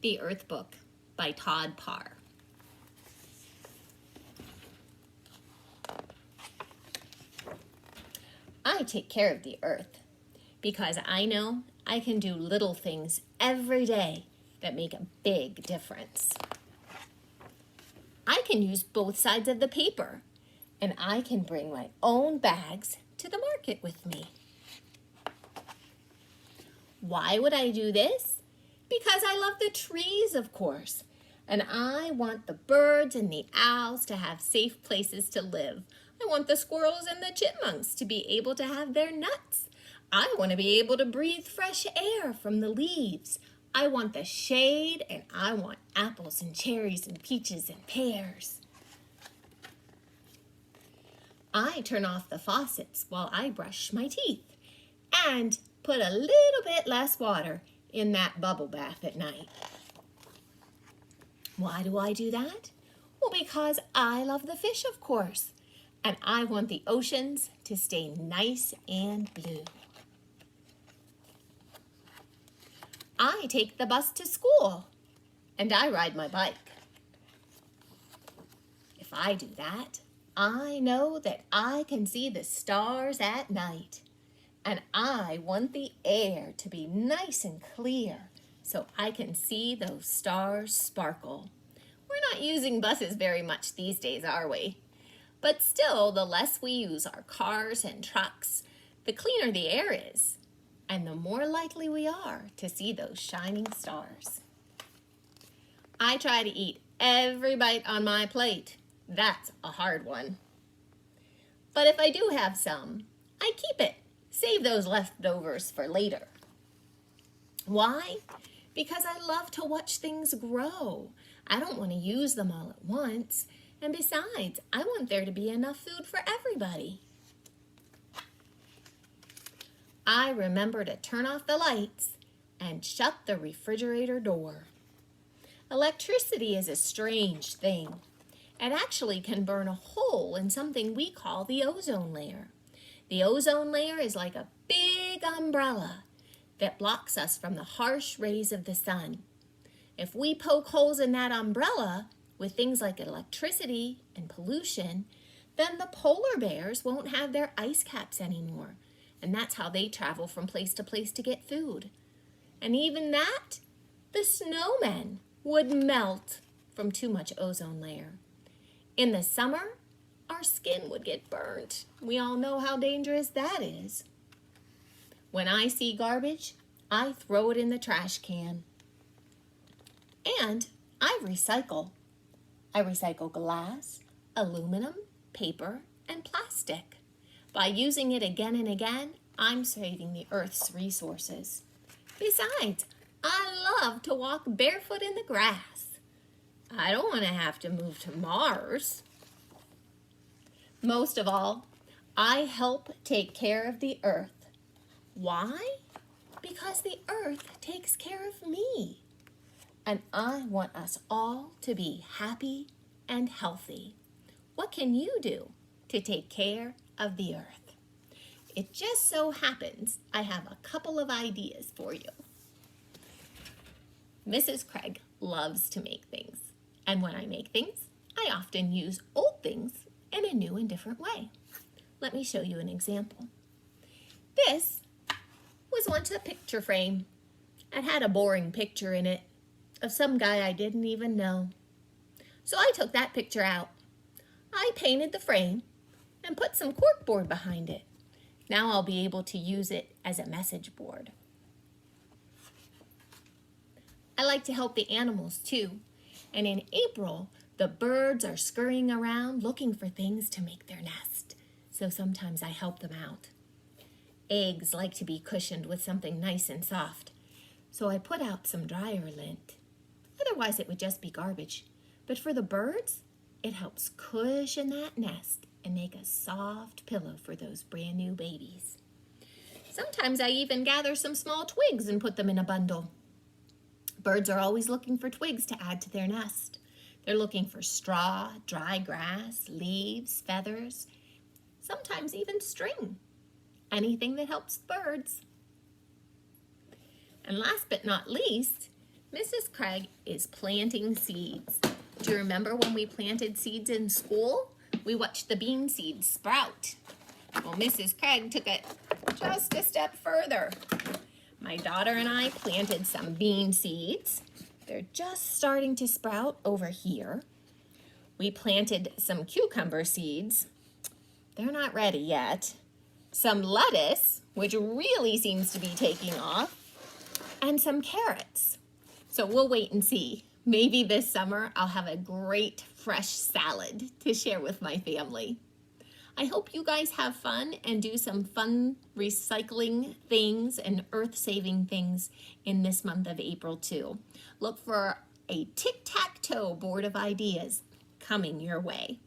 The Earth Book by Todd Parr. I take care of the earth because I know I can do little things every day that make a big difference. I can use both sides of the paper, and I can bring my own bags to the market with me. Why would I do this? Because I love the trees, of course, and I want the birds and the owls to have safe places to live. I want the squirrels and the chipmunks to be able to have their nuts. I want to be able to breathe fresh air from the leaves. I want the shade, and I want apples and cherries and peaches and pears. I turn off the faucets while I brush my teeth and put a little bit less water in that bubble bath at night. Why do I do that? Well, because I love the fish, of course, and I want the oceans to stay nice and blue. I take the bus to school, and I ride my bike. If I do that, I know that I can see the stars at night. And I want the air to be nice and clear so I can see those stars sparkle. We're not using buses very much these days, are we? But still, the less we use our cars and trucks, the cleaner the air is, and the more likely we are to see those shining stars. I try to eat every bite on my plate. That's a hard one. But if I do have some, I keep it. Save those leftovers for later. Why? Because I love to watch things grow. I don't want to use them all at once. And besides, I want there to be enough food for everybody. I remember to turn off the lights and shut the refrigerator door. Electricity is a strange thing. It actually can burn a hole in something we call the ozone layer. The ozone layer is like a big umbrella that blocks us from the harsh rays of the sun. If we poke holes in that umbrella with things like electricity and pollution, then the polar bears won't have their ice caps anymore. And that's how they travel from place to place to get food. And even that, the snowmen would melt from too much ozone layer. In the summer, our skin would get burnt. We all know how dangerous that is. When I see garbage, I throw it in the trash can. And I recycle. I recycle glass, aluminum, paper, and plastic. By using it again and again, I'm saving the Earth's resources. Besides, I love to walk barefoot in the grass. I don't want to have to move to Mars. Most of all, I help take care of the earth. Why? Because the earth takes care of me. And I want us all to be happy and healthy. What can you do to take care of the earth? It just so happens I have a couple of ideas for you. Mrs. Craig loves to make things. And when I make things, I often use old things in a new and different way. Let me show you an example. This was once a picture frame. It had a boring picture in it of some guy I didn't even know. So I took that picture out. I painted the frame and put some corkboard behind it. Now I'll be able to use it as a message board. I like to help the animals too. And in April, the birds are scurrying around looking for things to make their nest. So sometimes I help them out. Eggs like to be cushioned with something nice and soft. So I put out some dryer lint. Otherwise it would just be garbage. But for the birds, it helps cushion that nest and make a soft pillow for those brand new babies. Sometimes I even gather some small twigs and put them in a bundle. Birds are always looking for twigs to add to their nest. They're looking for straw, dry grass, leaves, feathers, sometimes even string. Anything that helps birds. And last but not least, Mrs. Craig is planting seeds. Do you remember when we planted seeds in school? We watched the bean seeds sprout. Well, Mrs. Craig took it just a step further. My daughter and I planted some bean seeds. They're just starting to sprout over here. We planted some cucumber seeds. They're not ready yet. Some lettuce, which really seems to be taking off, and some carrots. So we'll wait and see. Maybe this summer I'll have a great fresh salad to share with my family. I hope you guys have fun and do some fun recycling things and earth-saving things in this month of April too. Look for a tic-tac-toe board of ideas coming your way.